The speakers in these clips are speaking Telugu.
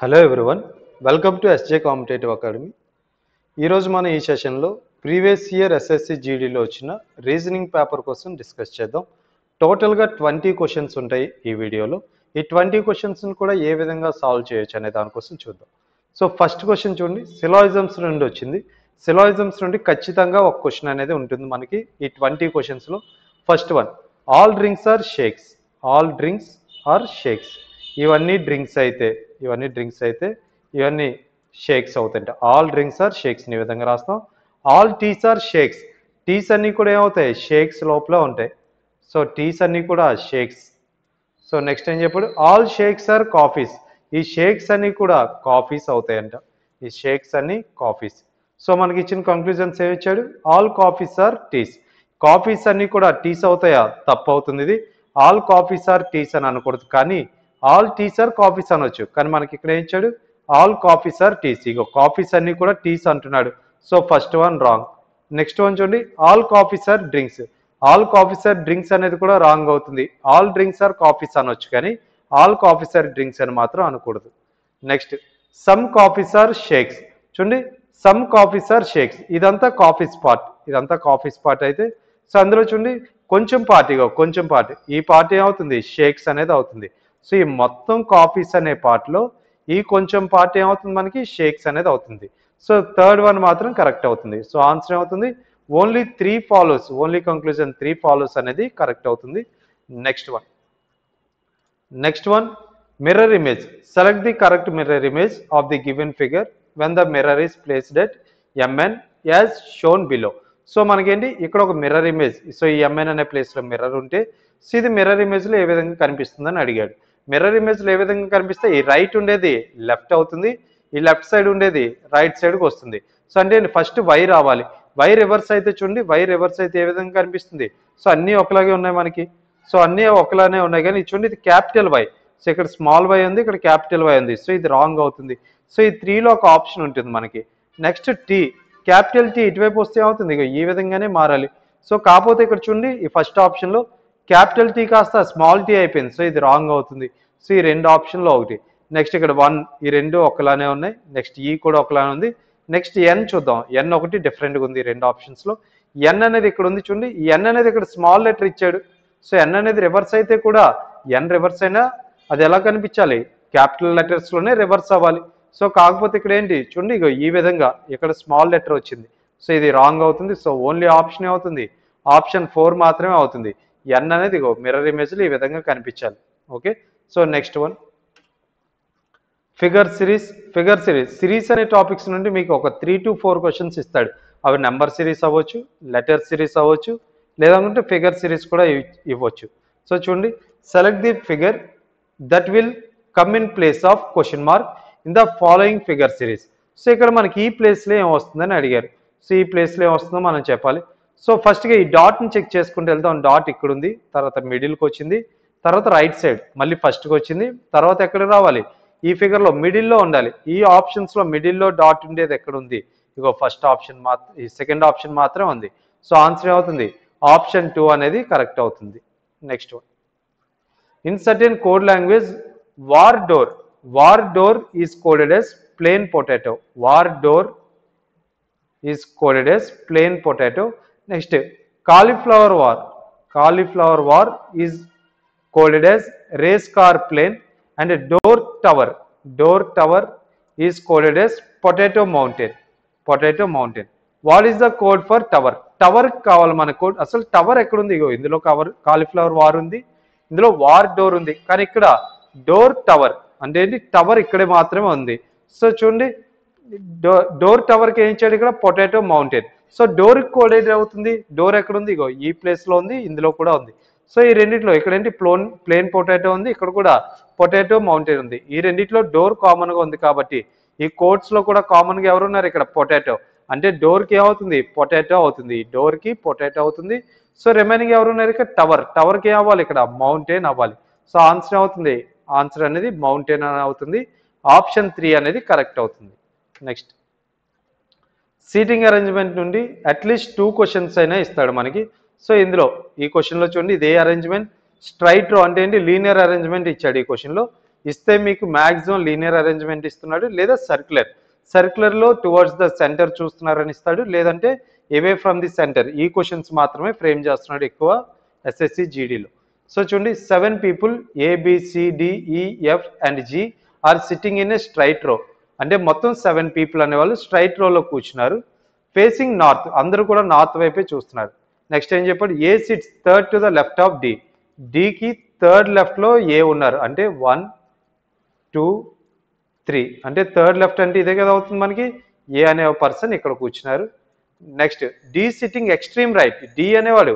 Hello everyone, welcome to SJ competitive academy. ఈరోజు మనం ఈ సెషన్లో ప్రీవియస్ ఇయర్ ఎస్ఎస్సి జీడీలో వచ్చిన రీజనింగ్ పేపర్ కోసం డిస్కస్ చేద్దాం. టోటల్గా 20 క్వశ్చన్స్ ఉంటాయి ఈ వీడియోలో. ఈ 20 క్వశ్చన్స్ని కూడా ఏ విధంగా సాల్వ్ చేయొచ్చు అనే దానికోసం చూద్దాం. సో ఫస్ట్ క్వశ్చన్ చూడండి, సిలాయిజమ్స్ నుండి వచ్చింది. సిలాయిజమ్స్ నుండి ఖచ్చితంగా ఒక క్వశ్చన్ అనేది ఉంటుంది మనకి ఈ 20 క్వశ్చన్స్లో. First one, all drinks are shakes. All drinks are shakes. ఇవన్నీ డ్రింక్స్ అయితే ఇవన్నీ షేక్స్ అవుతాయంట. ఆల్ డ్రింక్స్ ఆర్ షేక్స్ ఈ విధంగా రాస్తాం. All teas are shakes. Teas అన్నీ కూడా ఏమవుతాయి, షేక్స్ లోపల ఉంటాయి. సో టీస్ అన్నీ కూడా షేక్స్. సో నెక్స్ట్ ఏం చెప్పాడు, ఆల్ షేక్స్ ఆర్ కాఫీస్. ఈ షేక్స్ అన్నీ కూడా కాఫీస్ అవుతాయంట. ఈ షేక్స్ అన్ని కాఫీస్. సో మనకి ఇచ్చిన కంక్లూజన్స్ ఏమి ఇచ్చాడు, all coffees are teas. Coffees అన్నీ కూడా టీస్ అవుతాయా? తప్పు అవుతుంది. ఇది ఆల్ కాఫీస్ ఆర్ టీస్ అని అనకూడదు, కానీ ఆల్ టీస్ ఆర్ కాఫీస్ అనొచ్చు. కానీ మనకి ఇక్కడ ఏం ఇచ్చాడు, ఆల్ కాఫీస్ ఆర్ టీస్. ఇగో కాఫీస్ అన్ని కూడా టీస్ అంటున్నాడు. So first one wrong. Next one చూడండి, all coffees are drinks. All coffees are drinks అనేది కూడా రాంగ్ అవుతుంది. ఆల్ డ్రింక్స్ ఆర్ కాఫీస్ అనొచ్చు, కానీ ఆల్ కాఫీస్ ఆర్ డ్రింక్స్ అని మాత్రం అనకూడదు. Next, some coffees are shakes. చూడండి, సమ్ కాఫీస్ ఆర్ షేక్స్. ఇదంతా కాఫీస్ పార్ట్, ఇదంతా కాఫీస్ పార్ట్ అయితే సో అందులో చూడండి కొంచెం పార్ట్, ఇగో కొంచెం పార్ట్, ఈ పార్ట్ ఏమవుతుంది, షేక్స్ అనేది అవుతుంది. సో ఈ మొత్తం కాఫీస్ అనే పార్ట్లో ఈ కొంచెం పార్ట్ ఏమవుతుంది, మనకి షేక్స్ అనేది అవుతుంది. సో థర్డ్ వన్ మాత్రం కరెక్ట్ అవుతుంది. సో ఆన్సర్ ఏమవుతుంది, only 3 follows, only conclusion 3 follows అనేది కరెక్ట్ అవుతుంది. Next one mirror image. Select the correct mirror image of the given figure when the mirror is placed at MN as shown below. So మనకేంటి ఇక్కడ ఒక మిర్రర్ ఇమేజ్. సో ఈ ఎంఎన్ అనే ప్లేస్లో మిర్రర్ ఉంటే సో ఇది మిర్రర్ ఇమేజ్లో ఏ విధంగా కనిపిస్తుందని అడిగాడు. మిర్రర్ ఇమేజ్లో ఏ విధంగా కనిపిస్తే ఈ రైట్ ఉండేది లెఫ్ట్ అవుతుంది, ఈ లెఫ్ట్ సైడ్ ఉండేది రైట్ సైడ్కి వస్తుంది. సో అంటే ఫస్ట్ వై రావాలి. వై రివర్స్ అయితే చూడండి, వై రివర్స్ అయితే ఏ విధంగా కనిపిస్తుంది, సో అన్నీ ఒకలాగే ఉన్నాయి మనకి. సో అన్నీ ఒకలానే ఉన్నాయి, కానీ చూడండి ఇది క్యాపిటల్ వై. సో ఇక్కడ స్మాల్ వై ఉంది, ఇక్కడ క్యాపిటల్ వై ఉంది. సో ఇది రాంగ్ అవుతుంది. సో ఈ 3లో ఒక ఆప్షన్ ఉంటుంది మనకి. నెక్స్ట్ టీ, క్యాపిటల్ టీ ఇటువైపు వస్తే అవుతుంది, ఇక ఈ విధంగానే మారాలి. సో కాకపోతే ఇక్కడ చూడండి ఈ ఫస్ట్ ఆప్షన్లో క్యాపిటల్ టీ కాస్త స్మాల్ టీ అయిపోయింది. సో ఇది రాంగ్ అవుతుంది. సో ఈ 2 ఆప్షన్లో ఒకటి. నెక్స్ట్ ఇక్కడ 1, ఈ 2 ఒకలానే ఉన్నాయి. నెక్స్ట్ ఈ కూడా ఒకలానే ఉంది. నెక్స్ట్ ఎన్ చూద్దాం, ఎన్ ఒకటి డిఫరెంట్గా ఉంది 2 ఆప్షన్స్లో. ఎన్ అనేది ఇక్కడ ఉంది చూడండి, ఈ ఎన్ అనేది ఇక్కడ స్మాల్ లెటర్ ఇచ్చాడు. సో ఎన్ అనేది రివర్స్ అయితే కూడా ఎన్ రివర్స్ అయినా అది ఎలా కనిపించాలి, క్యాపిటల్ లెటర్స్లోనే రివర్స్ అవ్వాలి. సో కాకపోతే ఇక్కడ ఏంటి చూడండి, ఇగో ఈ విధంగా ఇక్కడ స్మాల్ లెటర్ వచ్చింది. సో ఇది రాంగ్ అవుతుంది. సో ఓన్లీ ఆప్షన్ అవుతుంది, ఆప్షన్ 4 మాత్రమే అవుతుంది. ఎన్ అనేది ఇగో మిర్రర్ ఇమేజ్లో ఈ విధంగా కనిపించాలి. Okay, so next one figure series. Figure series అనే టాపిక్స్ నుండి మీకు ఒక 3 to 4 క్వశ్చన్స్ ఇస్తాడు. అవి నెంబర్ సిరీస్ అవ్వచ్చు, లెటర్ సిరీస్ అవ్వచ్చు, లేదంటే ఫిగర్ సిరీస్ కూడా ఇవ్వచ్చు. సో చూడండి, select the figure that will come in place of question mark in the following figure series. So ఇక్కడ మనకి ఈ ప్లేస్లో ఏం వస్తుందని అడిగారు. సో ఈ ప్లేస్లో ఏం వస్తుందో మనం చెప్పాలి. సో ఫస్ట్గా ఈ డాట్ని చెక్ చేసుకుంటూ వెళ్తాం. డాట్ ఇక్కడ ఉంది, తర్వాత మిడిల్కి వచ్చింది, తర్వాత రైట్ సైడ్ మళ్ళీ ఫస్ట్కి వచ్చింది, తర్వాత ఎక్కడ రావాలి, ఈ ఫిగర్లో మిడిల్లో ఉండాలి. ఈ ఆప్షన్స్లో మిడిల్లో డాట్ ఉండేది ఎక్కడ ఉంది, ఇగో ఫస్ట్ ఆప్షన్ మాత్రం, ఈ సెకండ్ ఆప్షన్ మాత్రం ఉంది. సో ఆన్సర్ ఏమవుతుంది, ఆప్షన్ 2 అనేది కరెక్ట్ అవుతుంది. Next one, in certain code language war door is coded as plain potato. War door is coded as plain potato. Next, cauliflower war is coded as race car plane, and door tower is coded as potato mountain. What is the code for tower కావాలి మన కోడ్. అసలు టవర్ ఎక్కడ ఉంది, ఇగో ఇందులో కాలీఫ్లవర్ వార్ ఉంది, ఇందులో వార్ డోర్ ఉంది, కానీ ఇక్కడ డోర్ టవర్ అంటే ఏంటి, టవర్ ఇక్కడే మాత్రమే ఉంది. సో చూడండి, డోర్ టవర్కి ఏం ఇచ్చాడు ఇక్కడ, పొటాటో మౌంటైన్. సో డోర్కి కోడ్ ఏది అవుతుంది, డోర్ ఎక్కడ ఉంది, ఇగో ఈ ప్లేస్లో ఉంది, ఇందులో కూడా ఉంది. సో ఈ రెండిట్లో ఇక్కడ ఏంటి ప్లేన్ పొటాటో ఉంది, ఇక్కడ కూడా పొటాటో మౌంటైన్ ఉంది. ఈ రెండిట్లో డోర్ కామన్గా ఉంది కాబట్టి ఈ కోడ్స్లో కూడా కామన్గా ఎవరు ఉన్నారు, ఇక్కడ పొటాటో. అంటే డోర్కి ఏమవుతుంది, పొటాటో అవుతుంది, డోర్కి పొటాటో అవుతుంది. సో రిమైనింగ్ ఎవరు ఉన్నారు, ఇక్కడ టవర్కి ఏం అవ్వాలి, ఇక్కడ మౌంటైన్ అవ్వాలి. సో ఆన్సర్ అవుతుంది, ఆన్సర్ అనేది మౌంటైన్ అని అవుతుంది. ఆప్షన్ 3 అనేది కరెక్ట్ అవుతుంది. నెక్స్ట్, సీటింగ్ అరేంజ్మెంట్ నుండి అట్లీస్ట్ 2 క్వశ్చన్స్ అయినా ఇస్తాడు మనకి. సో ఇందులో ఈ క్వశ్చన్లో చూడండి, ఇదే అరేంజ్మెంట్, స్ట్రైట్ రో అంటే ఏంటి, లీనియర్ అరేంజ్మెంట్ ఇచ్చాడు ఈ క్వశ్చన్లో. ఇస్తే మీకు మ్యాక్సిమం లీనియర్ అరేంజ్మెంట్ ఇస్తున్నాడు, లేదా సర్క్యులర్లో టువర్డ్స్ ద సెంటర్ చూస్తున్నారని ఇస్తాడు, లేదంటే అవే ఫ్రమ్ ది సెంటర్. ఈ క్వశ్చన్స్ మాత్రమే ఫ్రేమ్ చేస్తున్నాడు ఎక్కువ ఎస్ఎస్సి జీడీలో. సో చూడండి 7 people ABCDEF and G are sitting in a straight row. అంటే మొత్తం 7 people అనేవాళ్ళు స్ట్రైట్ రోలో కూర్చున్నారు, ఫేసింగ్ నార్త్, అందరూ కూడా నార్త్ వైపే చూస్తున్నారు. నెక్స్ట్ ఏం చెప్పాడు, A sits third to the left of D. డికి థర్డ్ లెఫ్ట్లో ఏ ఉన్నారు, అంటే 1 2 3, అంటే థర్డ్ లెఫ్ట్ అంటే ఇదే కదా అవుతుంది మనకి. ఏ అనే పర్సన్ ఇక్కడ కూర్చున్నారు. Next D sitting extreme right. D అనేవాడు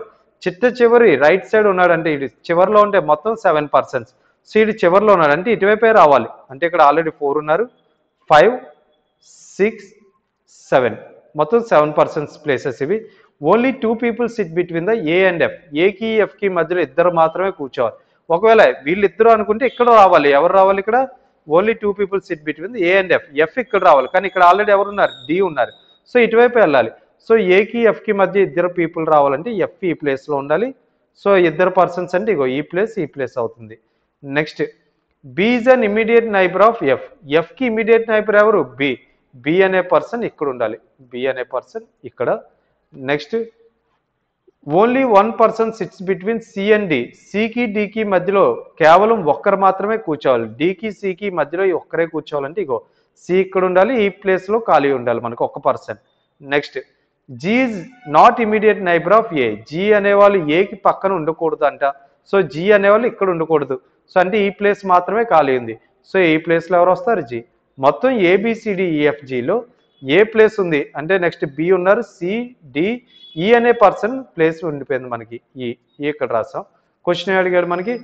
చివరి రైట్ సైడ్ ఉన్నాడు, అంటే ఇది చివరిలో ఉంటే మొత్తం 7 persons. సో ఇది చివరిలో ఉన్నాడు అంటే ఇటువైపే రావాలి, అంటే ఇక్కడ ఆల్రెడీ 4 ఉన్నారు, 5 6 7, మొత్తం 7 persons ప్లేసెస్ ఇవి. Only 2 people SIT between the A and F. ఏకి ఎఫ్కి మధ్యలో ఇద్దరు మాత్రమే కూర్చోవాలి. ఒకవేళ వీళ్ళిద్దరు అనుకుంటే ఇక్కడ రావాలి, ఎవరు రావాలి ఇక్కడ, only 2 people SIT between A and F. F ఇక్కడ రావాలి, కానీ ఇక్కడ ఆల్రెడీ ఎవరు ఉన్నారు, డి ఉన్నారు, సో ఇటువైపు వెళ్ళాలి. సో ఏకి ఎఫ్కి మధ్య ఇద్దరు పీపుల్ రావాలంటే ఎఫ్ ఈ ప్లేస్లో ఉండాలి. సో ఇద్దరు పర్సన్స్ అంటే ఇగో ఈ ప్లేస్ అవుతుంది. Next B is an immediate neighbour of F. ఎఫ్కి ఇమీడియట్ నైబర్ ఎవరు, బి. బి అనే పర్సన్ ఇక్కడ ఉండాలి, బి అనే పర్సన్ ఇక్కడ. Next only 1 person sits between C and D. సికి డికి మధ్యలో కేవలం ఒక్కరు మాత్రమే కూర్చోవాలి. డికి సికి మధ్యలో ఒక్కరే కూర్చోవాలంటే ఇగో సి ఇక్కడ ఉండాలి, ఈ ప్లేస్లో ఖాళీ ఉండాలి మనకు ఒక person. Next G is not immediate neighbour of A. G అనేవాళ్ళు ఏకి పక్కన ఉండకూడదు అంట, సో జీ అనేవాళ్ళు ఇక్కడ ఉండకూడదు. సో అంటే ఈ ప్లేస్ మాత్రమే ఖాళీ ఉంది, సో ఈ ప్లేస్లో ఎవరు వస్తారు, జీ. మొత్తం ABCDEFGలో ఏ ప్లేస్ ఉంది అంటే నెక్స్ట్ బి ఉన్నారు, సి డి ఈ అనే పర్సన్ ప్లేస్ ఉండిపోయింది మనకి, ఈ ఇక్కడ రాసాం. క్వశ్చన్ అడిగాడు మనకి,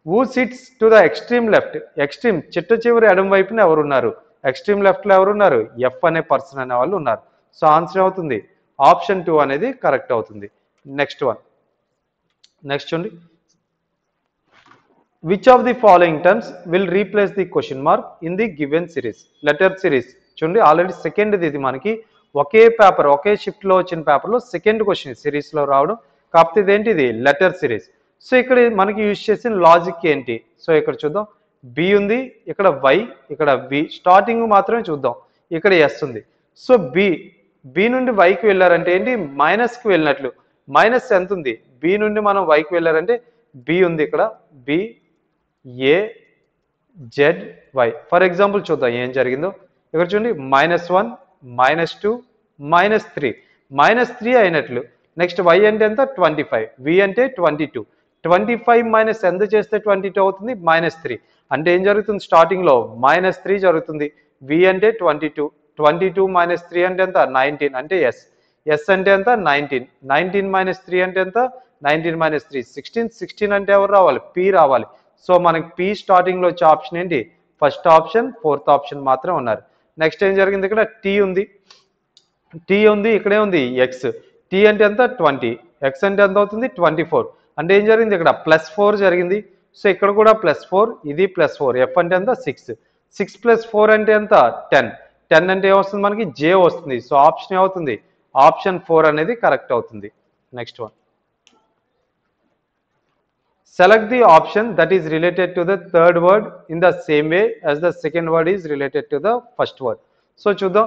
who sits to the extreme left. Extreme చివరి ఎడమ వైపున ఎవరున్నారు, ఎక్స్ట్రీమ్ లెఫ్ట్లో ఎవరున్నారు, ఎఫ్ అనే పర్సన్ అనే వాళ్ళు ఉన్నారు. సో ఆన్సర్ అవుతుంది ఆప్షన్ 2 అనేది కరెక్ట్ అవుతుంది. నెక్స్ట్ చూడండి, which of the following terms will replace the question mark in the given series. Letter series చూడండి, ఆల్రెడీ సెకండ్ది ఇది మనకి ఒకే పేపర్ ఒకే షిఫ్ట్లో వచ్చిన పేపర్లో సెకండ్ క్వశ్చన్ సిరీస్లో రావడం, కాకపోతే ఇదేంటి, ఇది లెటర్ సిరీస్. సో ఇక్కడ మనకి యూజ్ చేసిన లాజిక్ ఏంటి, సో ఇక్కడ చూద్దాం. బి ఉంది, ఇక్కడ వై, ఇక్కడ బి, స్టార్టింగ్ మాత్రమే చూద్దాం. ఇక్కడ ఎస్ ఉంది. సో బి నుండి వైకి వెళ్ళారంటే ఏంటి, మైనస్కి వెళ్ళినట్లు. మైనస్ ఎంత ఉంది, బి నుండి మనం వైకి వెళ్ళారంటే బి ఉంది, ఇక్కడ B A Z Y. For example చూద్దాం ఏం జరిగిందో. ఇక్కడ చూడండి -1 -2 -3, -3 అయినట్లు. నెక్స్ట్ వై అంటే ఎంత, 25, వి అంటే 22. 25 మైనస్ ఎంత చేస్తే 22 అవుతుంది, -3. అంటే ఏం జరుగుతుంది, స్టార్టింగ్లో -3 జరుగుతుంది. వి అంటే 22, 22 - 3 అంటే ఎంత, 19, అంటే ఎస్ అంటే ఎంత, 19. 19 - 3 అంటే ఎంత, 19 - 3 16. 16 అంటే ఎవరు రావాలి, పి రావాలి. సో మనకి పి స్టార్టింగ్లో వచ్చే ఆప్షన్ ఏంటి, ఫస్ట్ ఆప్షన్, ఫోర్త్ ఆప్షన్ మాత్రం ఉన్నారు. నెక్స్ట్ ఏం జరిగింది, ఇక్కడ టీ ఉంది, ఇక్కడే ఉంది ఎక్స్. టీ అంటే ఎంత, 20, ఎక్స్ అంటే ఎంత అవుతుంది, 24. అంటే ఏం జరిగింది, ఇక్కడ +4 జరిగింది. సో ఇక్కడ కూడా +4, ఇది +4. ఎఫ్ అంటే ఎంత, 6. 6 + 4 అంటే ఎంత, 10. 10 అంటే ఏమొస్తుంది మనకి, జే వస్తుంది. సో ఆప్షన్ ఏమవుతుంది, ఆప్షన్ 4 అనేది కరెక్ట్ అవుతుంది. Next select the option that is related to the third word in the same way as the second word is related to the first word. So చూద్దాం,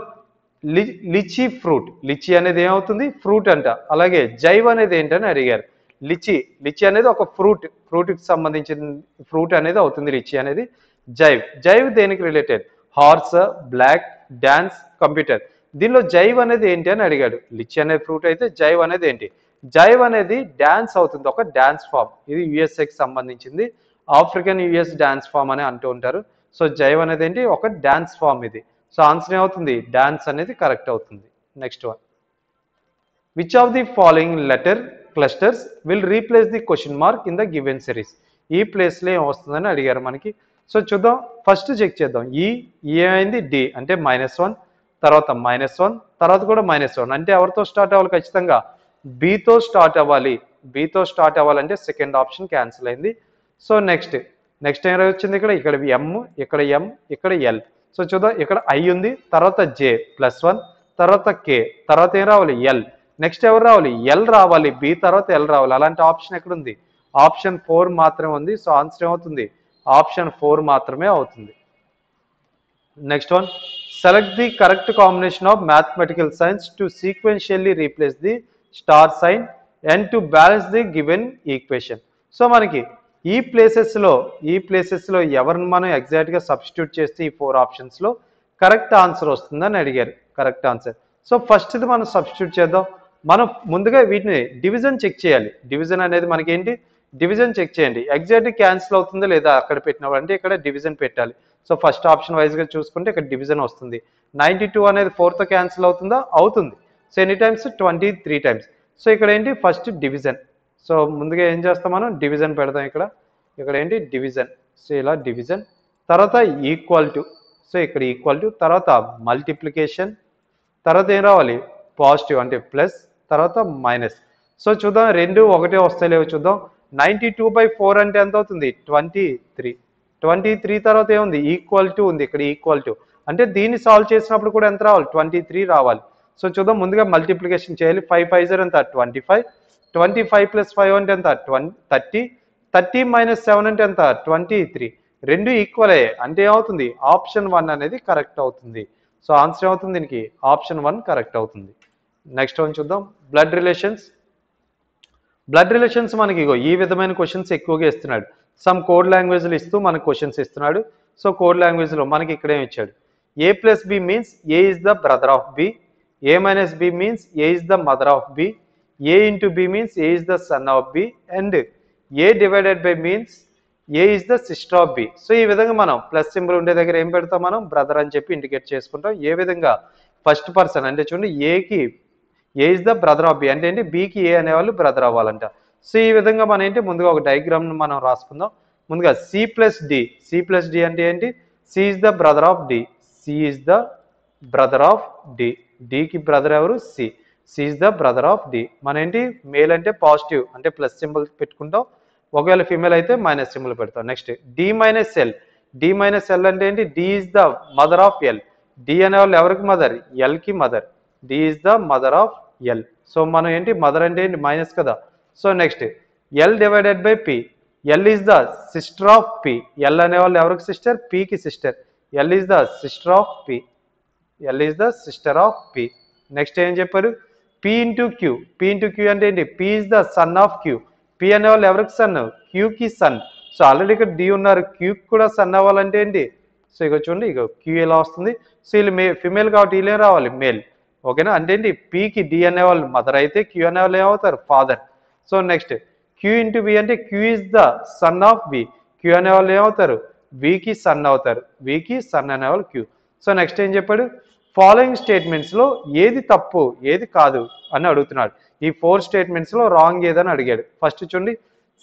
లిచీ ఫ్రూట్. లిచీ అనేది ఏమవుతుంది, ఫ్రూట్ అంట. అలాగే జైవ్ అనేది ఏంటని అడిగారు. లిచీ అనేది ఒక ఫ్రూట్కి సంబంధించిన ఫ్రూట్ అనేది అవుతుంది లిచీ అనేది. జైవ్ దేనికి related, horse, black, dance, computer. దీనిలో జైవ్ అనేది ఏంటి అని అడిగాడు. లిచీ అనేది ఫ్రూట్ అయితే జైవ్ అనేది ఏంటి, జైవ్ అనేది డాన్స్ అవుతుంది, ఒక డాన్స్ ఫామ్. ఇది యుఎస్ఏకి సంబంధించింది, ఆఫ్రికన్ యుఎస్ డాన్స్ ఫామ్ అని అంటూ ఉంటారు. సో జైవ్ అనేది ఏంటి, ఒక డాన్స్ ఫామ్ ఇది. సో ఆన్సర్ ఏమవుతుంది, డాన్స్ అనేది కరెక్ట్ అవుతుంది. Next which of the following letter clusters will replace the question mark in the given series. ఈ ప్లేస్లో ఏం వస్తుందని అడిగారు మనకి. సో చూద్దాం, ఫస్ట్ చెక్ చేద్దాం. ఏమైంది, డి అంటే -1, తర్వాత -1, తర్వాత కూడా -1. అంటే ఎవరితో స్టార్ట్ అవ్వాలి, ఖచ్చితంగా బితో స్టార్ట్ అవ్వాలి. బితో స్టార్ట్ అవ్వాలంటే సెకండ్ ఆప్షన్ క్యాన్సిల్ అయింది. సో నెక్స్ట్ ఏం వచ్చింది, ఇక్కడ ఎం, ఇక్కడ ఎం, ఇక్కడ ఎల్. సో చూద్దాం, ఇక్కడ ఐ ఉంది, తర్వాత జే +1, తర్వాత కే, తర్వాత ఏం రావాలి, ఎల్. నెక్స్ట్ ఎవరు రావాలి, ఎల్ రావాలి, బి తర్వాత ఎల్ రావాలి. అలాంటి ఆప్షన్ ఎక్కడ ఉంది, ఆప్షన్ 4 మాత్రమే ఉంది. సో ఆన్సర్ ఏమవుతుంది, ఆప్షన్ 4 మాత్రమే అవుతుంది. Next one, select the correct combination of mathematical signs to sequentially replace the star sign and to balance the given equation. So మనకి ఈ ప్లేసెస్లో ఎవరిని మనం ఎగ్జాక్ట్గా సబ్స్టిట్యూట్ చేస్తే ఈ 4 ఆప్షన్స్లో కరెక్ట్ ఆన్సర్ వస్తుందని అడిగారు. Correct answer. సో ఫస్ట్ది మనం సబ్స్టిట్యూట్ చేద్దాం. మనం ముందుగా వీటిని డివిజన్ చెక్ చేయాలి. డివిజన్ అనేది మనకి ఏంటి, డివిజన్ చెక్ చేయండి. ఎగ్జాక్ట్ క్యాన్సిల్ అవుతుందా లేదా అక్కడ పెట్టినప్పుడు, అంటే ఇక్కడ డివిజన్ పెట్టాలి. సో ఫస్ట్ ఆప్షన్ వైజ్గా చూసుకుంటే ఇక్కడ డివిజన్ వస్తుంది. 92 అనేది 4తో క్యాన్సిల్ అవుతుందా, అవుతుంది. So any times 23 times. So ఇక్కడ ఏంటి ఫస్ట్ డివిజన్. సో ముందుగా ఏం చేస్తాం మనం, డివిజన్ పెడదాం. ఇక్కడ ఏంటి డివిజన్. సో ఇలా డివిజన్, తర్వాత ఈక్వల్ టు, సో ఇక్కడ ఈక్వల్ టు, తర్వాత మల్టిప్లికేషన్, తర్వాత ఏం రావాలి పాజిటివ్ అంటే ప్లస్, తర్వాత మైనస్. సో చూద్దాం 2 ఒకటే వస్తాయి లేవో చూద్దాం. 92/4 అంటే ఎంత అవుతుంది, 23. 23 తర్వాత ఏముంది, ఈక్వల్ టు ఉంది. ఇక్కడ ఈక్వల్ టు అంటే దీన్ని సాల్వ్ చేసినప్పుడు కూడా ఎంత రావాలి, 23 రావాలి. సో చూద్దాం, ముందుగా మల్టిప్లికేషన్ చేయాలి. 5 5 0 ఎంత 25. 25 + 5 అంటే ఎంత 30. 30 - 7 అంటే ఎంత 23. రెండు ఈక్వల్ అయ్యాయి అంటే ఏమవుతుంది, ఆప్షన్ 1 అనేది కరెక్ట్ అవుతుంది. సో ఆన్సర్ ఏమవుతుంది దీనికి, ఆప్షన్ 1 కరెక్ట్ అవుతుంది. నెక్స్ట్ వన్ చూద్దాం, బ్లడ్ రిలేషన్స్. బ్లడ్ రిలేషన్స్ మనకి ఈ విధమైన క్వశ్చన్స్ ఎక్కువగా ఇస్తున్నాడు. సమ్ కోడ్ లాంగ్వేజ్లు ఇస్తూ మనకు క్వశ్చన్స్ ఇస్తున్నాడు. సో కోడ్ లాంగ్వేజ్లో మనకి ఇక్కడ ఏమి ఇచ్చాడు, A+B means A is the brother of B, A - B means A is the mother of B, A into B means A is the son of B, and A divided by means A is the sister of B. So ఈ విధంగా మనం ప్లస్ సింబల్ ఉండే దగ్గర ఏం పెడతాం, మనం బ్రదర్ అని చెప్పి ఇండికేట్ చేసుకుంటాం. ఏ విధంగా ఫస్ట్ పర్సన్ అంటే చూడండి, ఏకి A is the brother of B అంటే ఏంటి, బికి ఏ అనేవాళ్ళు బ్రదర్ అవ్వాలంట. సో ఈ విధంగా మనం ఏంటి, ముందుగా ఒక డయాగ్రామ్ను మనం రాసుకుందాం. ముందుగా C+D అంటే ఏంటి, C is the brother of D, C is the brother of D, డికి బ్రదర్ ఎవరు C, C is the brother of D. మన ఏంటి, మేల్ అంటే పాజిటివ్ అంటే ప్లస్ సింబల్ పెట్టుకుంటాం, ఒకవేళ ఫీమేల్ అయితే మైనస్ సింబల్ పెడతాం. Next D - L, D - L అంటే ఏంటి, D is the mother of L, D అనేవాళ్ళు ఎవరికి మదర్, ఎల్కి mother, D is the mother of L. So మనం ఏంటి, మదర్ అంటే ఏంటి మైనస్ కదా. So next L divided by P, L is the sister of P, L అనేవాళ్ళు ఎవరికి సిస్టర్, Pకి sister, L is the sister of P, L is the sister of P. Next ఏం చెప్పారు, P into Q, P into Q అంటే ఏంటి, P is the son of Q, P అనేవాళ్ళు ఎవరికి సన్, క్యూకి సన్. సో ఆల్రెడీ ఇక్కడ D ఉన్నారు, క్యూకి కూడా సన్ అవ్వాలంటే ఏంటి, సో ఇక చూడండి ఇక క్యూ ఎలా వస్తుంది. సో వీళ్ళు ఫిమేల్ కాబట్టి వీళ్ళేం రావాలి మేల్, ఓకేనా. అంటే ఏంటి, Pకి D అనేవాళ్ళు మదర్ అయితే క్యూ అనేవాళ్ళు ఏమవుతారు father. So next Q into B అంటే Q is the son of B, Q అనేవాళ్ళు ఏమవుతారు Vకి సన్ అవుతారు, Vకి సన్ అనేవాళ్ళు క్యూ. సో నెక్స్ట్ ఏం చెప్పాడు, ఫాలోయింగ్ స్టేట్మెంట్స్లో ఏది తప్పు ఏది కాదు అని అడుగుతున్నాడు. ఈ 4 స్టేట్మెంట్స్లో రాంగ్ ఏదని అడిగాడు. ఫస్ట్ చూడండి,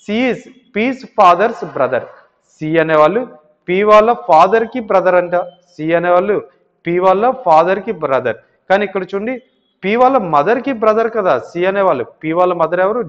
C is P's father's brother, C అనేవాళ్ళు P వాళ్ళ ఫాదర్కి బ్రదర్ అంట, సి అనేవాళ్ళు P వాళ్ళ ఫాదర్కి బ్రదర్. కానీ ఇక్కడ చూడండి, P వాళ్ళ మదర్కి బ్రదర్ కదా సి అనేవాళ్ళు, P వాళ్ళ మదర్ ఎవరు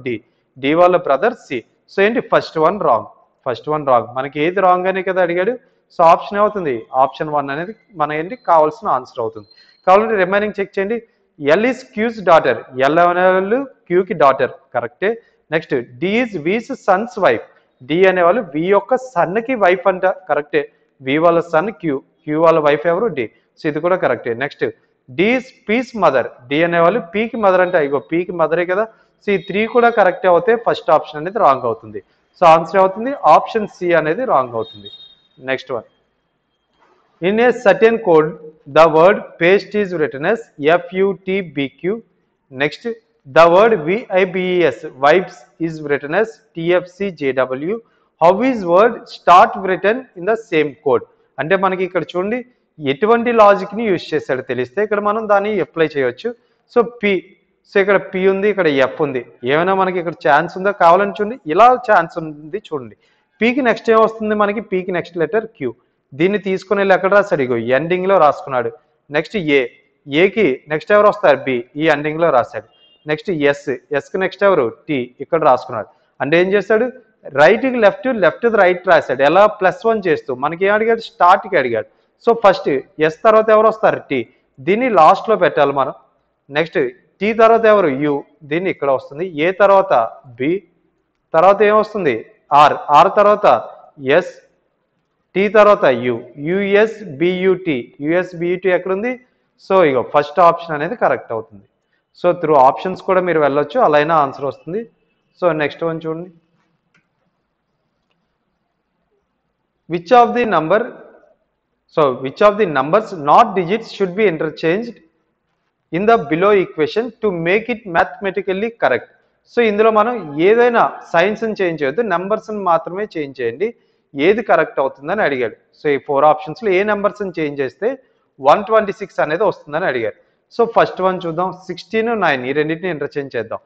డి వాళ్ళ బ్రదర్ సి. సో ఏంటి ఫస్ట్ వన్ రాంగ్. మనకి ఏది రాంగ్ అనే కదా అడిగాడు. సో ఆప్షన్ ఏమవుతుంది, ఆప్షన్ 1 అనేది మన ఏంటి కావాల్సిన ఆన్సర్ అవుతుంది. కావాలంటే రిమైనింగ్ చెక్ చేయండి. L is Q's daughter, L అనేవాళ్ళు క్యూకి డాటర్ కరెక్టే. Next D is V's son's wife, D అనేవాళ్ళు వి యొక్క సన్కి వైఫ్ అంట కరెక్టే. వి వాళ్ళ సన్ క్యూ వాళ్ళ వైఫ్ ఎవరు డి, సో ఇది కూడా కరెక్టే. Next D is P's mother, D అనేవాళ్ళు పీకి మదర్ అంట, ఇగో పీకి మదరే కదా. సో ఈ 3 కూడా కరెక్టే అవుతే ఫస్ట్ ఆప్షన్ అనేది రాంగ్ అవుతుంది. సో ఆన్సర్ అవుతుంది ఆప్షన్ సి అనేది రాంగ్ అవుతుంది. Next one, in a certain code the word paste is written as FUTBQ. Next the word VIBES vibes is written as TFCJW. How is word start return in the same code. అంటే మనకి ఇక్కడ చూడండి ఎటువంటి లాజిక్ని యూజ్ చేశాడు తెలిస్తే ఇక్కడ మనం దాన్ని అప్లై చేయవచ్చు. సో సో ఇక్కడ P ఉంది, ఇక్కడ F ఉంది, ఏమైనా మనకి ఇక్కడ ఛాన్స్ ఉందా కావాలని చూడండి, ఇలా ఛాన్స్ ఉంది చూడండి. Pకి నెక్స్ట్ ఏమొస్తుంది మనకి, Pకి నెక్స్ట్ లెటర్ Q, దీన్ని తీసుకుని వెళ్ళి ఎక్కడ రాశాడు, ఇగో ఎండింగ్లో రాసుకున్నాడు. నెక్స్ట్ ఏకి నెక్స్ట్ ఎవరు వస్తారు B, ఈ ఎండింగ్లో రాశాడు. నెక్స్ట్ ఎస్కి నెక్స్ట్ ఎవరు T, ఇక్కడ రాసుకున్నాడు. అంటే ఏం చేస్తాడు, రైట్కి లెఫ్ట్ రైట్ రాశాడు. ఎలా +1 చేస్తూ మనకి ఏం అడిగాడు, స్టార్ట్కి అడిగాడు. సో ఫస్ట్ ఎస్ తర్వాత ఎవరు వస్తారు T, దీన్ని లాస్ట్లో పెట్టాలి మనం. నెక్స్ట్ T తర్వాత ఎవరు U, దీన్ని ఇక్కడ వస్తుంది. ఏ తర్వాత B, తర్వాత ఏమొస్తుంది R తర్వాత S, టీ తర్వాత యు, యుఎస్బియుటి, యుఎస్బియుటి ఎక్కడుంది? సో ఇగో ఫస్ట్ ఆప్షన్ అనేది కరెక్ట్ అవుతుంది. సో త్రూ ఆప్షన్స్ కూడా మీరు వెళ్ళొచ్చు, అలా అయినా ఆన్సర్ వస్తుంది. సో నెక్స్ట్ వన్ చూడండి. Which of the numbers not digits should be interchanged in the below equation to make it mathematically correct? So ఇందులో మనం ఏదైనా సైన్స్ని చేంజ్ చేయొద్దు, నెంబర్స్ని మాత్రమే చేంజ్ చేయండి, ఏది కరెక్ట్ అవుతుందని అడిగాడు. సో ఈ 4 ఆప్షన్స్లో ఏ నెంబర్స్ని చేంజ్ చేస్తే 126 అనేది వస్తుందని అడిగారు. సో ఫస్ట్ వన్ చూద్దాం. 16, 9 ఈ రెండింటిని ఇంటర్చేంజ్ చేద్దాం.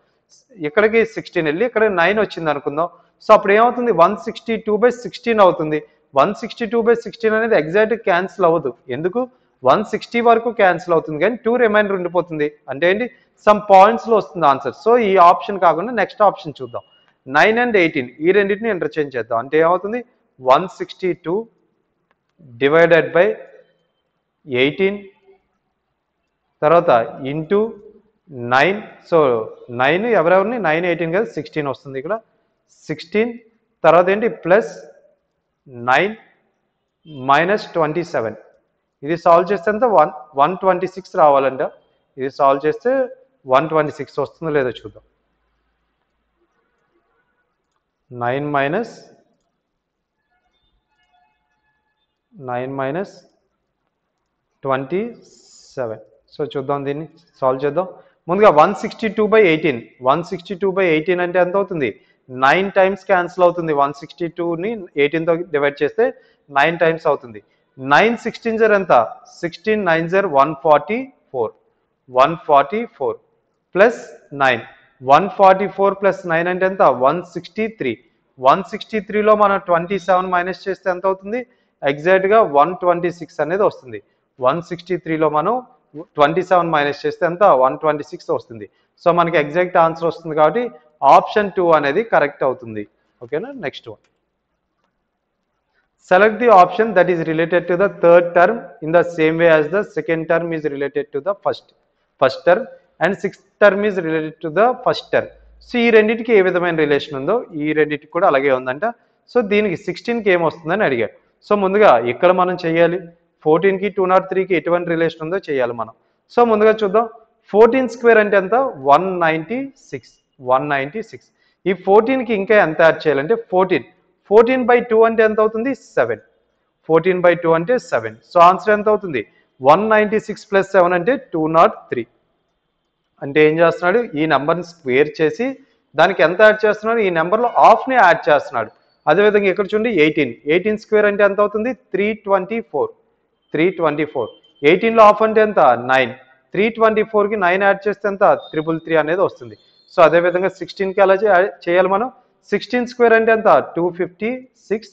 ఇక్కడికి 16 వెళ్ళి ఇక్కడ 9 వచ్చింది అనుకుందాం. సో అప్పుడు ఏమవుతుంది? 162/16 అవుతుంది. 162/16 అనేది ఎగ్జాక్ట్ క్యాన్సిల్ అవ్వదు. ఎందుకు? 160 వరకు క్యాన్సిల్ అవుతుంది, కానీ 2 రిమైండర్ ఉండిపోతుంది. అంటే ఏంటి? సమ్ పాయింట్స్లో వస్తుంది ఆన్సర్. సో ఈ ఆప్షన్ కాకుండా నెక్స్ట్ ఆప్షన్ చూద్దాం. 9 and 18 ఈ రెండింటిని ఇంటర్చేంజ్ చేద్దాం. అంటే ఏమవుతుంది? 162 డివైడెడ్ బై 18 తర్వాత ఇంటూ 9. సో 9 ఎవరెవరిని 9, 18 కదా, 16 వస్తుంది ఇక్కడ. 16 తర్వాత ఏంటి? Plus 9 minus 27. ఇది సాల్వ్ చేస్తే ఎంత? 126 రావాలంట. ఇది సాల్వ్ చేస్తే 126 వస్తుందో లేదో చూద్దాం. 9 మైనస్ 27. సో చూద్దాం, దీన్ని సాల్వ్ చేద్దాం. ముందుగా 162/18. 162/18 అంటే ఎంత అవుతుంది? 9 టైమ్స్ క్యాన్సిల్ అవుతుంది. 162ని 18తో డివైడ్ చేస్తే 9 టైమ్స్ అవుతుంది. 9 16 ఎంత? 16 9 144. 144 ప్లస్ 9. 144 ప్లస్ 9 అంటే ఎంత? 163. 163లో మనం 27 మైనస్ చేస్తే ఎంత అవుతుంది? ఎగ్జాక్ట్గా 126 అనేది వస్తుంది. 163లో మనం 27 మైనస్ చేస్తే ఎంత? 126 వస్తుంది. సో మనకి ఎగ్జాక్ట్ ఆన్సర్ వస్తుంది కాబట్టి ఆప్షన్ 2 అనేది కరెక్ట్ అవుతుంది. ఓకేనా? Next one. Select the option that is related to the third term in the same way as the second term is related to the first term and sixth term is related to the first term. So ఈ రెండింటికి ఏ విధమైన రిలేషన్ ఉందో ఈ రెండింటికి కూడా అలాగే ఉందంట. సో దీనికి 16కి ఏమొస్తుందని అడిగాడు. సో ముందుగా ఇక్కడ మనం చేయాలి. 14కి 203కి ఎటువంటి రిలేషన్ ఉందో చేయాలి మనం. సో ముందుగా చూద్దాం. 14 స్క్వేర్ అంటే ఎంత? 196. ఈ 14కి ఇంకా ఎంత యాడ్ చేయాలంటే 14/2 అంటే ఎంత అవుతుంది? 7. 14/2 అంటే 7. సో ఆన్సర్ ఎంత అవుతుంది? 196 ప్లస్ 7 అంటే 203. అంటే ఏం చేస్తున్నాడు? ఈ నెంబర్ని స్క్వేర్ చేసి దానికి ఎంత యాడ్ చేస్తున్నాడు? ఈ నెంబర్లో హాఫ్ని యాడ్ చేస్తున్నాడు. అదేవిధంగా ఇక్కడ చూడండి 18 స్క్వేర్ అంటే ఎంత అవుతుంది? 324. 18లో హాఫ్ అంటే ఎంత? 9. 324కి 9 యాడ్ చేస్తే ఎంత? 333 అనేది వస్తుంది. సో అదేవిధంగా 16కి ఎలా చేయాలి మనం? 16 స్క్వేర్ అంటే ఎంత? 256.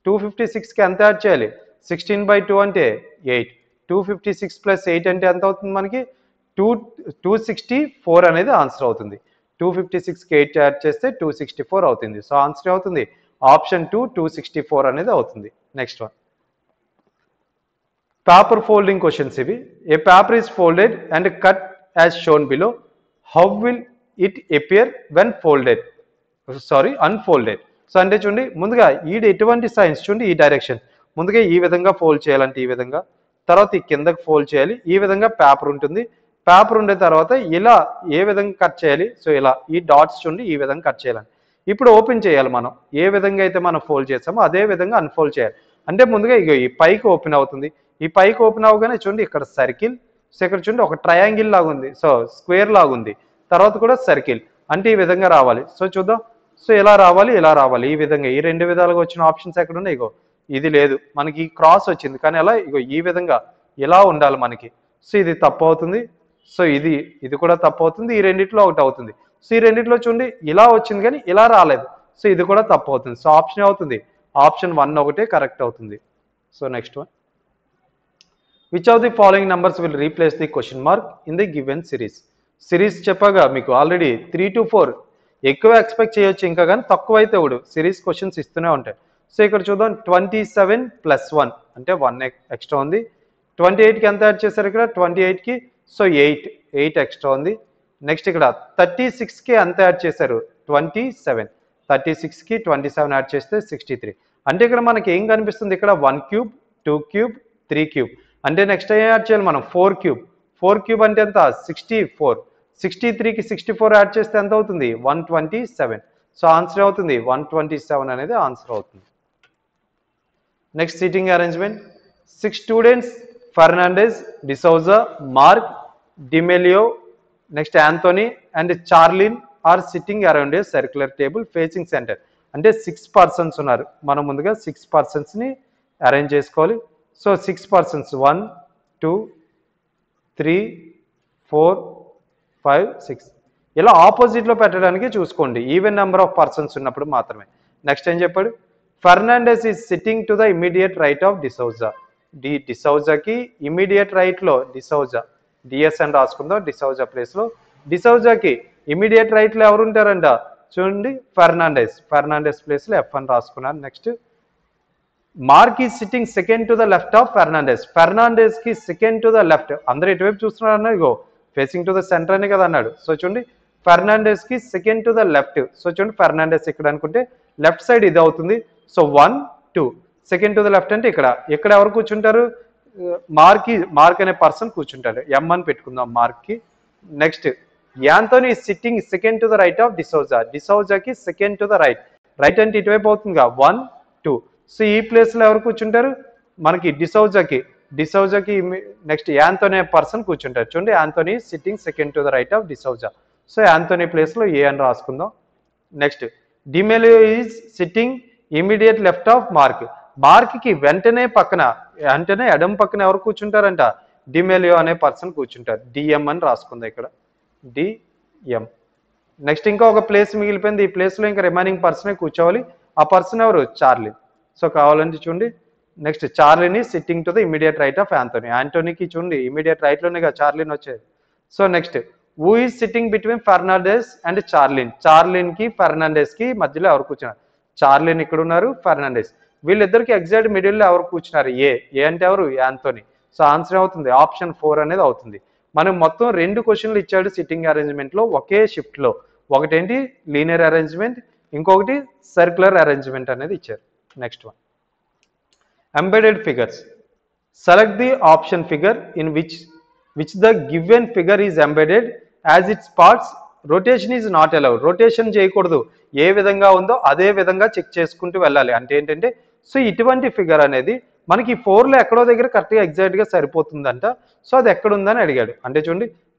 256కి ఎంత యాడ్ చేయాలి? 16/2 అంటే 8. 256 ప్లస్ 8 అంటే ఎంత అవుతుంది మనకి? 264 అనేది ఆన్సర్ అవుతుంది. 256కి 8 యాడ్ చేస్తే 264 అవుతుంది. సో ఆన్సర్ అవుతుంది ఆప్షన్ 2 264 అనేది అవుతుంది. Next one. Paper folding questions ఇవి. A paper is folded and cut as shown below. How will it appear when folded? Unfolded. So అంటే చూడండి, ముందుగా ఈ ఎటువంటి సైన్స్ చూడండి, ఈ డైరెక్షన్ ముందుగా ఈ విధంగా ఫోల్డ్ చేయాలంటే ఈ విధంగా, తర్వాత ఈ కిందకి ఫోల్డ్ చేయాలి. ఈ విధంగా పేపర్ ఉంటుంది. పేపర్ ఉండే తర్వాత ఇలా ఏ విధంగా కట్ చేయాలి? సో ఇలా ఈ డాట్స్ చూడండి, ఈ విధంగా కట్ చేయాలని. ఇప్పుడు ఓపెన్ చేయాలి మనం. ఏ విధంగా అయితే మనం ఫోల్డ్ చేస్తామో అదే విధంగా అన్ఫోల్డ్ చేయాలి. అంటే ముందుగా ఇక ఈ పైకి ఓపెన్ అవుతుంది. ఈ పైకి ఓపెన్ అవగానే చూడండి ఇక్కడ సర్కిల్. సో ఇక్కడ చూడండి ఒక ట్రయాంగిల్ లాగా ఉంది. సో స్క్వేర్ లాగా ఉంది. తర్వాత కూడా సర్కిల్. అంటే ఈ విధంగా రావాలి. సో చూద్దాం. సో ఇలా రావాలి, ఇలా రావాలి. ఈ విధంగా ఈ రెండు విధాలుగా వచ్చిన ఆప్షన్స్ ఎక్కడ ఉన్నాయి? ఇగో ఇది లేదు, మనకి క్రాస్ వచ్చింది. కానీ అలా ఇగో ఈ విధంగా ఇలా ఉండాలి మనకి. సో ఇది తప్పు అవుతుంది. సో ఇది కూడా తప్పు అవుతుంది. ఈ రెండిట్లో ఒకటి అవుతుంది. సో ఈ రెండిట్లో చూడండి ఇలా వచ్చింది కానీ ఇలా రాలేదు. సో ఇది కూడా తప్పు అవుతుంది. సో ఆప్షన్ అవుతుంది ఆప్షన్ 1 ఒకటే కరెక్ట్ అవుతుంది. So next one. Which of the following numbers will replace the question mark in the given series చెప్పగా మీకు ఆల్రెడీ 3 to 4 ఎక్కువ ఎక్స్పెక్ట్ చేయొచ్చు, ఇంకా కానీ తక్కువ అయితే సిరీస్ క్వశ్చన్స్ ఇస్తూనే ఉంటాయి. సో ఇక్కడ చూద్దాం. 27 + 1 అంటే 1 ఎక్స్ట్రా ఉంది. 28కి ఎంత యాడ్ చేశారు? ఇక్కడ 28కి సో 8 ఎక్స్ట్రా ఉంది. నెక్స్ట్ ఇక్కడ 36కి ఎంత యాడ్ చేశారు? 27. 36కి 27 యాడ్ చేస్తే 63. అంటే ఇక్కడ మనకి ఏం కనిపిస్తుంది, ఇక్కడ 1 క్యూబ్ 2 క్యూబ్ 3 క్యూబ్. అంటే నెక్స్ట్ ఏం యాడ్ చేయాలి మనం, 4 క్యూబ్. 4 క్యూబ్ అంటే ఎంత, 64. 63కి 64 యాడ్ చేస్తే ఎంత అవుతుంది, 127. సో ఆన్సర్ అవుతుంది 127 అనేది ఆన్సర్ అవుతుంది. Next sitting arrangement. 6 students Fernandes, D'Souza, Mark, Demelio, next Anthony and Charlene are sitting around a circular table facing centre. అంటే 6 పర్సన్స్ ఉన్నారు. మనం ముందుగా 6 పర్సన్స్ని అరేంజ్ చేసుకోవాలి. సో 6 పర్సన్స్ 1 2 3 4 5 6 ఇలా ఆపోజిట్లో పెట్టడానికి చూసుకోండి, ఈవెన్ నెంబర్ ఆఫ్ పర్సన్స్ ఉన్నప్పుడు మాత్రమే. నెక్స్ట్ ఏం చెప్పాడు, Fernandes is sitting to the immediate right of D'Souza. డిసౌజాకి ఇమీడియట్ రైట్లో డిసౌజా, డిఎస్ అని రాసుకుందాం, డిసౌజా ప్లేస్లో డిసౌజాకి ఇమీడియట్ రైట్లో ఎవరు ఉంటారంట, చూడండి ఫెర్నాండెస్ ప్లేస్లో ఎఫ్ అని రాసుకున్నాను. Next Mark is sitting second to the left of ఫెర్నాండెస్కి సెకండ్ టు ద లెఫ్ట్. అందరూ ఎటువైపు చూస్తున్నారు అన్నాడు, ఇగో ఫేసింగ్ టు ద సెంటర్ అని కదా అన్నాడు. సో చూడండి ఫెర్నాండెస్కి second to the left. So చూడండి ఫెర్నాండెస్ ఇక్కడ అనుకుంటే లెఫ్ట్ సైడ్ ఇది అవుతుంది. So 1 2 second to the left అంటే ఇక్కడ ఎవరు కూర్చుంటారు, మార్క్ అనే పర్సన్ కూర్చుంటాడు, ఎం అని పెట్టుకుందాం మార్క్కి. Next Anthony sitting second to the right of డిసౌజాకి సెకండ్ టు ద రైట్ అంటే ఇటువైపు అవుతుందిగా 1 2. సో ఈ ప్లేస్లో ఎవరు కూర్చుంటారు, మనకి డిసౌజాకి నెక్స్ట్ యాంథోనీ పర్సన్ కూర్చుంటారు. చూడండి Anthony sitting second to the right of D'Souza. So Anthony ప్లేస్లో ఏ అని రాసుకుందాం. Next Demelio is sitting immediate left of మార్క్కి వెంటనే ఎడం పక్కన ఎవరు కూర్చుంటారంట, డిమెలియో అనే పర్సన్ కూర్చుంటారు. డిఎం అని రాసుకుందాం ఇక్కడ, డిఎం. నెక్స్ట్ ఇంకా ఒక ప్లేస్ మిగిలిపోయింది, ఈ ప్లేస్లో ఇంకా రిమైనింగ్ పర్సనే కూర్చోవాలి. ఆ పర్సన్ ఎవరు, చార్లిన్. సో కావాలంటే చూడండి next Charlene sitting to the immediate right of యాంథోనీకి చూడండి ఇమీడియట్ రైట్లోనేగా చార్లిన్ వచ్చేది. So next who is sitting between Fernandes and చార్లిన్కి ఫెర్నాండెస్కి మధ్యలో ఎవరు కూర్చున్నారు, చార్లిన్ ఇక్కడ ఉన్నారు, ఫెర్నాండెస్. వీళ్ళిద్దరికి ఎగ్జాక్ట్ మిడిల్లో ఎవరు కూర్చున్నారు, ఏ అంటే ఎవరు, యాంథోనీ. సో ఆన్సర్ అవుతుంది ఆప్షన్ 4 అనేది అవుతుంది. మనం మొత్తం 2 క్వశ్చన్లు ఇచ్చాడు సిట్టింగ్ అరేంజ్మెంట్లో ఒకే షిఫ్ట్లో. ఒకటేంటి లీనియర్ అరేంజ్మెంట్, ఇంకొకటి సర్క్యులర్ అరేంజ్మెంట్ అనేది ఇచ్చారు. Next one embedded figures. Select the option figure in which the given figure is embedded as it's parts. Rotation is not allowed. Rotation చేయకూడదు, ఏ విధంగా ఉందో అదే విధంగా చెక్ చేసుకుంటూ వెళ్ళాలి. అంటే ఏంటంటే సో ఇటువంటి ఫిగర్ అనేది మనకి 4లో ఎక్కడో దగ్గర కరెక్ట్గా ఎగ్జాక్ట్గా సరిపోతుందంట. సో అది ఎక్కడుందని అడిగాడు. అంటే చూడండి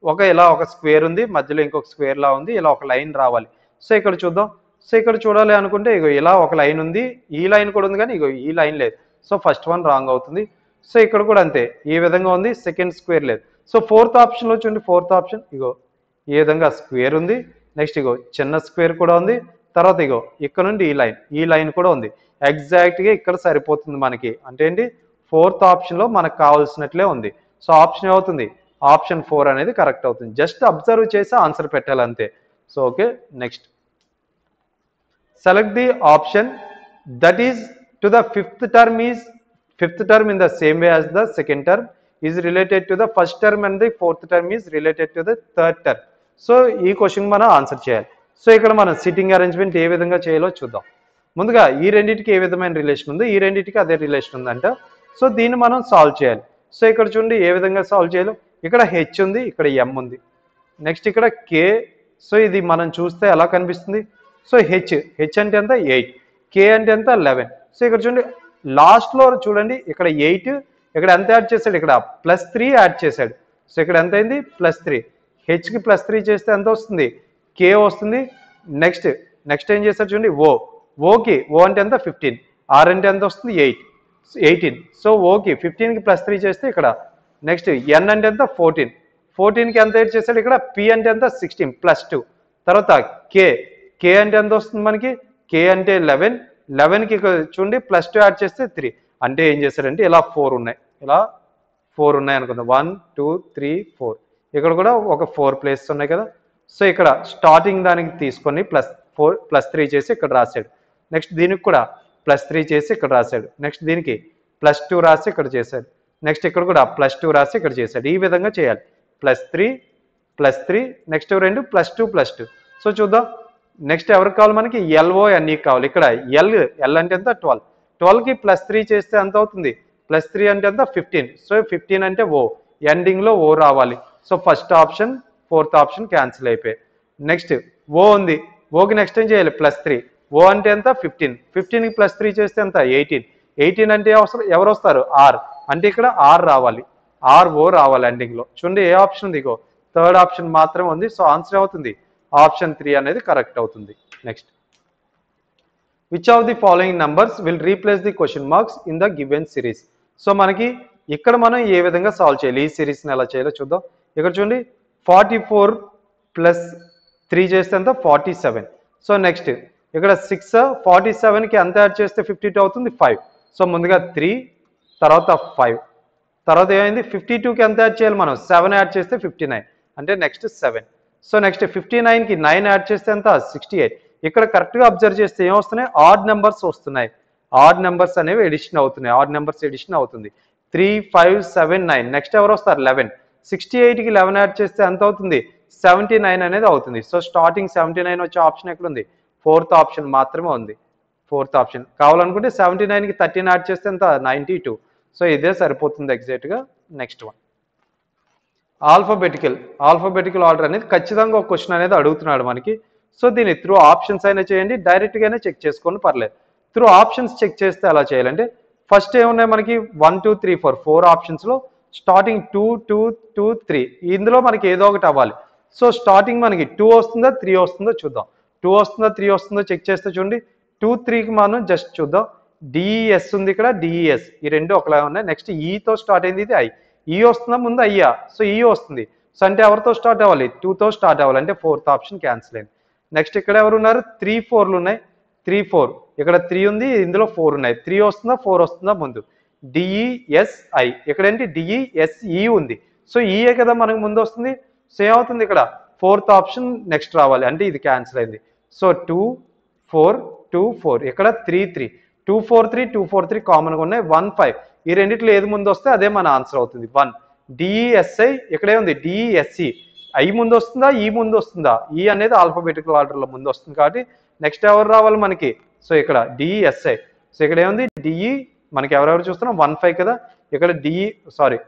ఇలా ఒక స్క్వేర్ ఉంది, మధ్యలో ఇంకొక స్క్వేర్ లా ఉంది, ఇలా ఒక లైన్ రావాలి. సో ఇక్కడ చూద్దాం. సో ఇక్కడ చూడాలి అనుకుంటే ఇలా ఒక లైన్ ఉంది, ఈ లైన్ కూడా ఉంది, కానీ ఈ లైన్ లేదు. సో ఫస్ట్ వన్ రాంగ్ అవుతుంది. సో ఇక్కడ కూడా అంతే, ఈ విధంగా ఉంది, సెకండ్ స్క్వేర్ లేదు. సో 4th ఆప్షన్లో చూడండి, 4th ఆప్షన్ ఈ విధంగా స్క్వేర్ ఉంది, నెక్స్ట్ చిన్న స్క్వేర్ కూడా ఉంది, తర్వాత ఇక్కడ నుండి ఈ లైన్ కూడా ఉంది. ఎగ్జాక్ట్గా ఇక్కడ సరిపోతుంది మనకి. అంటే ఏంటి, 4th ఆప్షన్లో మనకు కావాల్సినట్లే ఉంది. సో ఆప్షన్ అవుతుంది ఆప్షన్ 4 అనేది కరెక్ట్ అవుతుంది. జస్ట్ అబ్జర్వ్ చేసి ఆన్సర్ పెట్టాలి అంతే. So okay. Next select the option that is to the fifth term in the same way as the second term is related to the first term and the 4th term is related to the 3rd term. So ఈ క్వశ్చన్ మనం ఆన్సర్ చేయాలి. సో ఇక్కడ మనం సిట్టింగ్ అరేంజ్మెంట్ ఏ విధంగా చేయాలో చూద్దాం. ముందుగా ఈ రెండింటికి ఏ విధమైన రిలేషన్ ఉందో ఈ రెండింటికి అదే రిలేషన్ ఉందంట. సో దీన్ని మనం సాల్వ్ చేయాలి. సో ఇక్కడ చూడండి ఏ విధంగా సాల్వ్ చేయాలో. ఇక్కడ హెచ్ ఉంది, ఇక్కడ ఎం ఉంది, నెక్స్ట్ ఇక్కడ కే. సో ఇది మనం చూస్తే ఎలా కనిపిస్తుంది. సో హెచ్ అంటే ఎంత 8, కే అంటే ఎంత 11. సో ఇక్కడ చూడండి లాస్ట్లో చూడండి ఇక్కడ 8, ఇక్కడ ఎంత యాడ్ చేశాడు, ఇక్కడ +3 యాడ్ చేశాడు. సో ఇక్కడ ఎంత అయింది +3. హెచ్కి +3 చేస్తే ఎంత వస్తుంది, కే వస్తుంది. నెక్స్ట్ ఏం చేశాడు చూడండి ఓ అంటే ఎంత 15, ఆర్ అంటే ఎంత వస్తుంది 18. సో ఓకి 15కి +3 చేస్తే ఇక్కడ నెక్స్ట్ ఎన్ అంటే ఎంత 14కి ఎంత యాడ్ చేశాడు, ఇక్కడ పి అంటే ఎంత 16 +2. తర్వాత కే అంటే ఎంత వస్తుంది మనకి, కే అంటే 11కి చూడండి +2 యాడ్ చేస్తే 3. అంటే ఏం చేశాడంటే ఇలా 4 ఉన్నాయి అనుకుందాం, 1 2 3 4. ఇక్కడ కూడా ఒక 4 ప్లేసెస్ ఉన్నాయి కదా. సో ఇక్కడ స్టార్టింగ్ దానికి తీసుకొని +3 చేసి ఇక్కడ రాశాడు. నెక్స్ట్ దీనికి కూడా +3 చేసి ఇక్కడ రాశాడు. నెక్స్ట్ దీనికి +2 రాసి ఇక్కడ చేశాడు. నెక్స్ట్ ఇక్కడ కూడా +2 రాసి ఇక్కడ చేశాడు. ఈ విధంగా చేయాలి. +3 నెక్స్ట్ 2 +2. సో చూద్దాం నెక్స్ట్ ఎవరికి కావాలి మనకి, ఎల్ఓఎన్ఈ కావాలి. ఇక్కడ ఎల్ అంటే ఎంత 12. 12కి +3 చేస్తే ఎంత అవుతుంది? +3 అంటే ఎంత? 15. సో 15 అంటే ఓ, ఎండింగ్లో ఓ రావాలి. So first option, fourth option cancel అయిపోయాయి. నెక్స్ట్ ఓ ఉంది, ఓకి నెక్స్ట్ ఏం చేయాలి? +3. ఓ అంటే ఎంత? 15. 15కి +3 చేస్తే ఎంత? 18. 18 అంటే ఎవరు వస్తారు? ఆర్. అంటే ఇక్కడ ఆర్ రావాలి, ఆర్ ఓ రావాలి ఎండింగ్లో. చూడండి ఏ ఆప్షన్ ఉంది? ఇగో థర్డ్ ఆప్షన్ మాత్రమే ఉంది. సో ఆన్సర్ అవుతుంది ఆప్షన్ 3 అనేది కరెక్ట్ అవుతుంది. Next, which of the following numbers will replace the question marks in the given series? So మనకి ఇక్కడ మనం ఏ విధంగా సాల్వ్ చేయాలి, ఈ సిరీస్ని ఎలా చేయాలో చూద్దాం. ఇక్కడ చూడండి 44 + 3 చేస్తే ఎంత? 47. సో నెక్స్ట్ ఇక్కడ 6, 47కి ఎంత యాడ్ చేస్తే 52 అవుతుంది? 5. సో ముందుగా 3, తర్వాత 5, తర్వాత ఏమైంది? 52కి ఎంత యాడ్ చేయాలి మనం? 7 యాడ్ చేస్తే 59, అంటే నెక్స్ట్ 7. సో నెక్స్ట్ 59కి 9 యాడ్ చేస్తే ఎంత? 68. ఇక్కడ కరెక్ట్గా అబ్జర్వ్ చేస్తే ఏమొస్తున్నాయి? ఆడ్ నెంబర్స్ వస్తున్నాయి. ఆడ్ నెంబర్స్ అనేవి ఎడిషన్ అవుతున్నాయి, ఆడ్ నెంబర్స్ ఎడిషన్ అవుతుంది. 3, 5, 7, 9. నెక్స్ట్ ఎవరు వస్తారు? 11. 68కి 11 యాడ్ చేస్తే ఎంత అవుతుంది? 79 అనేది అవుతుంది. సో స్టార్టింగ్ 79 వచ్చే ఆప్షన్ ఎక్కడ ఉంది? ఫోర్త్ ఆప్షన్ మాత్రమే ఉంది. ఫోర్త్ ఆప్షన్ కావాలనుకుంటే 79కి 13 యాడ్ చేస్తే ఎంత? 92. సో ఇదే సరిపోతుంది ఎగ్జాక్ట్గా. నెక్స్ట్ వన్, ఆల్ఫాబెటికల్ ఆర్డర్ అనేది ఖచ్చితంగా ఒక క్వశ్చన్ అనేది అడుగుతున్నాడు మనకి. సో దీన్ని త్రూ ఆప్షన్స్ అయినా చేయండి, డైరెక్ట్గానే చెక్ చేసుకోండి, పర్లేదు. త్రూ ఆప్షన్స్ చెక్ చేస్తే ఎలా చేయాలంటే, ఫస్ట్ ఏమున్నాయి మనకి? 1, 2, 3, 4 4 ఆప్షన్స్లో స్టార్టింగ్ 2, 2, 2, 3 ఇందులో మనకి ఏదో ఒకటి అవ్వాలి. సో స్టార్టింగ్ మనకి 2 వస్తుందా 3 వస్తుందో చూద్దాం. 2 వస్తుందా 3 వస్తుందో చెక్ చేస్తే చూడండి, 2, 3కి మనం జస్ట్ చూద్దాం. డిఈఎస్ ఉంది ఇక్కడ, డిఈఎస్ ఈ రెండు ఒకలా ఉన్నాయి. నెక్స్ట్ ఈతో స్టార్ట్ అయింది, ఇది ఐ. ఈ వస్తుందా ముందు? అయ్యా. సో ఈ వస్తుంది. సో అంటే ఎవరితో స్టార్ట్ అవ్వాలి? 2తో స్టార్ట్ అవ్వాలి, అంటే ఫోర్త్ ఆప్షన్ క్యాన్సిల్ అయింది. నెక్స్ట్ ఇక్కడ ఎవరు ఉన్నారు? 3, 4లు ఉన్నాయి. 3, 4 ఇక్కడ 3 ఉంది, ఇందులో 4 ఉన్నాయి. 3 వస్తుందా 4 వస్తుందా ముందు? డిఈఎస్ఐ ఇక్కడ ఏంటి? డిఈఎస్ఈ ఉంది. సో ఈఏ కదా మనకు ముందు వస్తుంది. సో ఏమవుతుంది ఇక్కడ? ఫోర్త్ ఆప్షన్ నెక్స్ట్ రావాలి, అంటే ఇది క్యాన్సిల్ అయింది. సో 2, 4, 2, 4 ఇక్కడ 3, 3 2, 4, 3 2, 4, 3 కామన్గా ఉన్నాయి. 1, 5 ఈ రెండిట్లో ఏది ముందు వస్తే అదే మన ఆన్సర్ అవుతుంది. 1. డిఈఎస్ఐ ఇక్కడే ఉంది, డిఈఎస్ఈ ఐ ముందు వస్తుందా ఈ ముందు వస్తుందా? ఈ అనేది ఆల్ఫాబెటికల్ ఆర్డర్లో ముందు వస్తుంది కాబట్టి నెక్స్ట్ ఎవరు రావాలి మనకి? సో ఇక్కడ డిఈఎస్ఐ. సో ఇక్కడ ఏముంది? డిఈ మనకి ఎవరెవరు చూస్తున్నాం? 1, 5 కదా. ఇక్కడ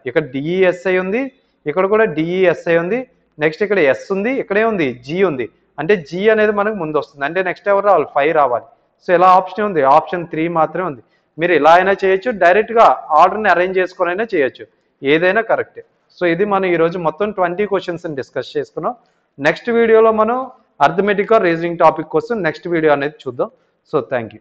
ఇక్కడ డిఈఎస్ఐ ఉంది, ఇక్కడ కూడా డిఈఎస్ఐ ఉంది. నెక్స్ట్ ఇక్కడ ఎస్ ఉంది, ఇక్కడే ఉంది జీ ఉంది, అంటే జీ అనేది మనకు ముందు వస్తుంది. అంటే నెక్స్ట్ ఎవరు రావాలి? 5 రావాలి. సో ఇలా ఆప్షన్ ఉంది, ఆప్షన్ 3 మాత్రమే ఉంది. మీరు ఇలా అయినా చేయొచ్చు, డైరెక్ట్గా ఆర్డర్ని అరేంజ్ చేసుకునైనా చేయొచ్చు, ఏదైనా కరెక్టే. సో ఇది మనం ఈరోజు మొత్తం 20 క్వశ్చన్స్ని డిస్కస్ చేసుకున్నాం. నెక్స్ట్ వీడియోలో మనం అర్థమెటిక్ రీజనింగ్ టాపిక్ కోసం నెక్స్ట్ వీడియో అనేది చూద్దాం. So thank you.